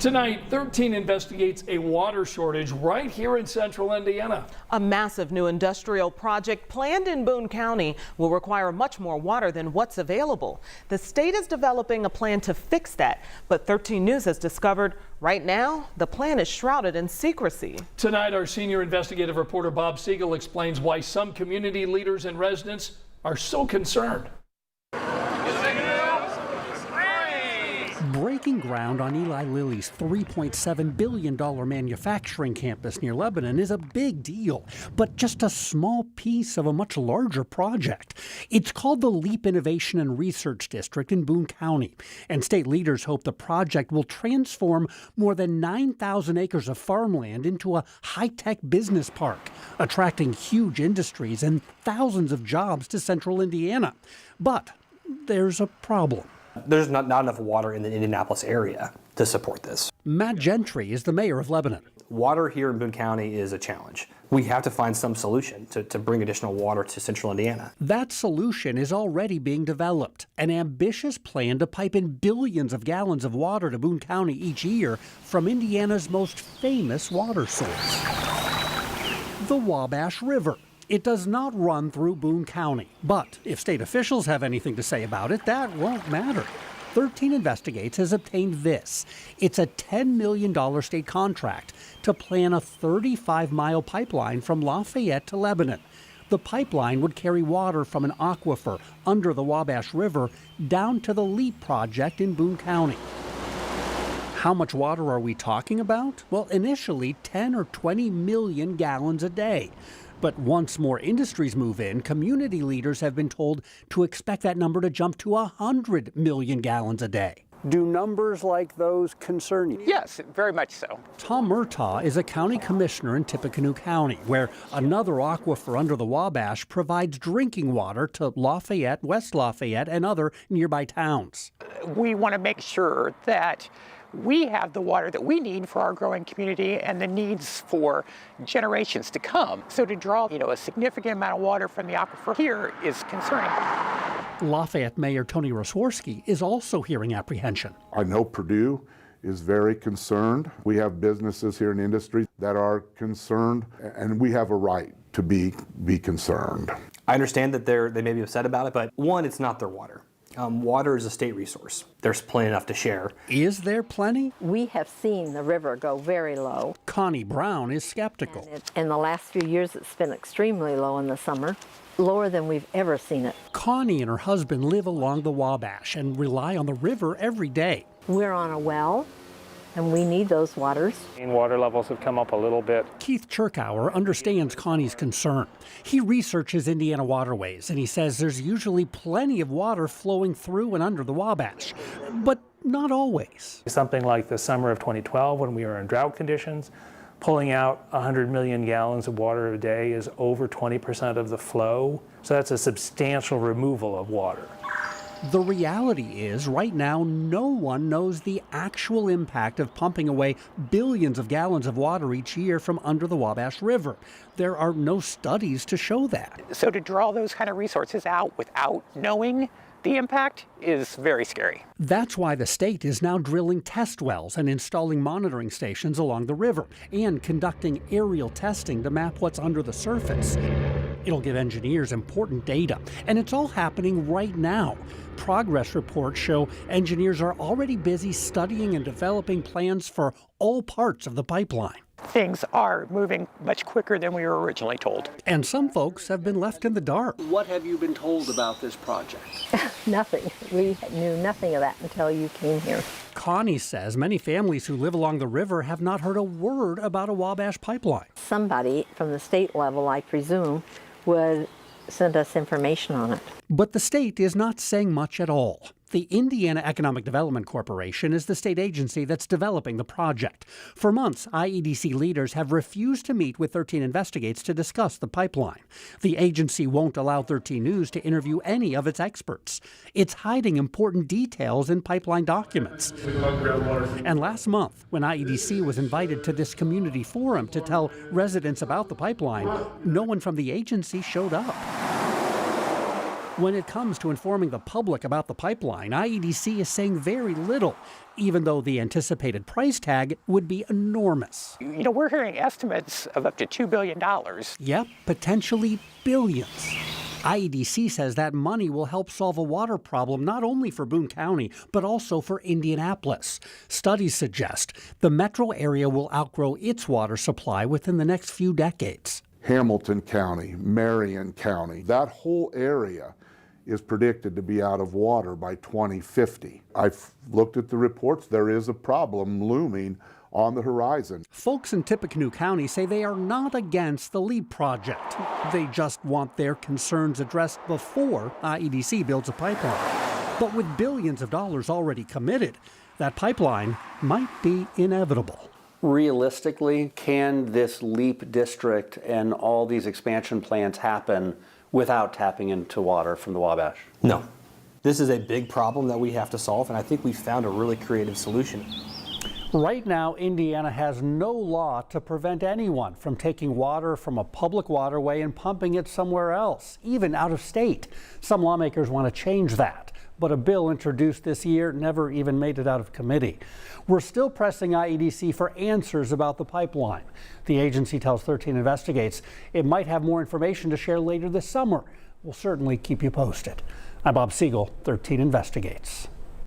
Tonight, 13 investigates a water shortage right here in central Indiana. A massive new industrial project planned in Boone County will require much more water than what's available. The state is developing a plan to fix that, but 13 News has discovered right now the plan is shrouded in secrecy. Tonight, our senior investigative reporter Bob Siegel explains why some community leaders and residents are so concerned. Breaking ground on Eli Lilly's $3.7 billion manufacturing campus near Lebanon is a big deal, but just a small piece of a much larger project. It's called the LEAP Innovation and Research District in Boone County, and state leaders hope the project will transform more than 9,000 acres of farmland into a high-tech business park, attracting huge industries and thousands of jobs to central Indiana. But there's a problem. There's not enough water in the Indianapolis area to support this. Matt Gentry is the mayor of Lebanon. Water here in Boone County is a challenge. We have to find some solution to bring additional water to central Indiana. That solution is already being developed. An ambitious plan to pipe in billions of gallons of water to Boone County each year from Indiana's most famous water source, the Wabash River. It does not run through Boone County, but if state officials have anything to say about it, that won't matter. 13 Investigates has obtained this. It's a $10 million state contract to plan a 35-mile pipeline from Lafayette to Lebanon. The pipeline would carry water from an aquifer under the Wabash River down to the LEAP project in Boone County. How much water are we talking about? Well, initially 10 or 20 million gallons a day. But once more industries move in, community leaders have been told to expect that number to jump to 100 million gallons a day. Do numbers like those concern you? Yes, very much so. Tom Murtaugh is a county commissioner in Tippecanoe County, where another aquifer under the Wabash provides drinking water to Lafayette, West Lafayette, and other nearby towns. We want to make sure that we have the water that we need for our growing community and the needs for generations to come. So to draw, a significant amount of water from the aquifer here is concerning. Lafayette Mayor Tony Rosworski is also hearing apprehension. I know Purdue is very concerned. We have businesses here in industry that are concerned, and we have a right to be concerned. I understand that they may be upset about it, but one, it's not their water. Water is a state resource. There's plenty enough to share. Is there plenty? We have seen the river go very low. Connie Brown is skeptical. In the last few years, it's been extremely low in the summer, lower than we've ever seen it. Connie and her husband live along the Wabash and rely on the river every day. We're on a well, and we need those waters. Water levels have come up a little bit. Keith Chirkauer understands Connie's concern. He researches Indiana waterways, and he says there's usually plenty of water flowing through and under the Wabash, but not always. Something like the summer of 2012, when we were in drought conditions, pulling out 100 million gallons of water a day is over 20% of the flow. So that's a substantial removal of water. The reality is, right now, no one knows the actual impact of pumping away billions of gallons of water each year from under the Wabash River. There are no studies to show that. So to draw those kind of resources out without knowing the impact is very scary. That's why the state is now drilling test wells and installing monitoring stations along the river and conducting aerial testing to map what's under the surface. It'll give engineers important data, and it's all happening right now. Progress reports show engineers are already busy studying and developing plans for all parts of the pipeline. Things are moving much quicker than we were originally told. And some folks have been left in the dark. What have you been told about this project? Nothing. We knew nothing of that until you came here. Connie says many families who live along the river have not heard a word about a Wabash pipeline. Somebody from the state level, I presume, would send us information on it. But the state is not saying much at all. The Indiana Economic Development Corporation is the state agency that's developing the project. For months, IEDC leaders have refused to meet with 13 Investigates to discuss the pipeline. The agency won't allow 13 News to interview any of its experts. It's hiding important details in pipeline documents. And last month, when IEDC was invited to this community forum to tell residents about the pipeline, no one from the agency showed up. When it comes to informing the public about the pipeline, IEDC is saying very little, even though the anticipated price tag would be enormous. You know, we're hearing estimates of up to $2 billion. Yep, potentially billions. IEDC says that money will help solve a water problem not only for Boone County, but also for Indianapolis. Studies suggest the metro area will outgrow its water supply within the next few decades. Hamilton County, Marion County, that whole area is predicted to be out of water by 2050. I've looked at the reports. There is a problem looming on the horizon. Folks in Tippecanoe County say they are not against the LEAP project. They just want their concerns addressed before IEDC builds a pipeline. But with billions of dollars already committed, that pipeline might be inevitable. Realistically, can this LEAP district and all these expansion plans happen without tapping into water from the Wabash? No. This is a big problem that we have to solve, and I think we found a really creative solution. Right now, Indiana has no law to prevent anyone from taking water from a public waterway and pumping it somewhere else, even out of state. Some lawmakers want to change that, but a bill introduced this year never even made it out of committee. We're still pressing IEDC for answers about the pipeline. The agency tells 13 Investigates it might have more information to share later this summer. We'll certainly keep you posted. I'm Bob Siegel, 13 Investigates.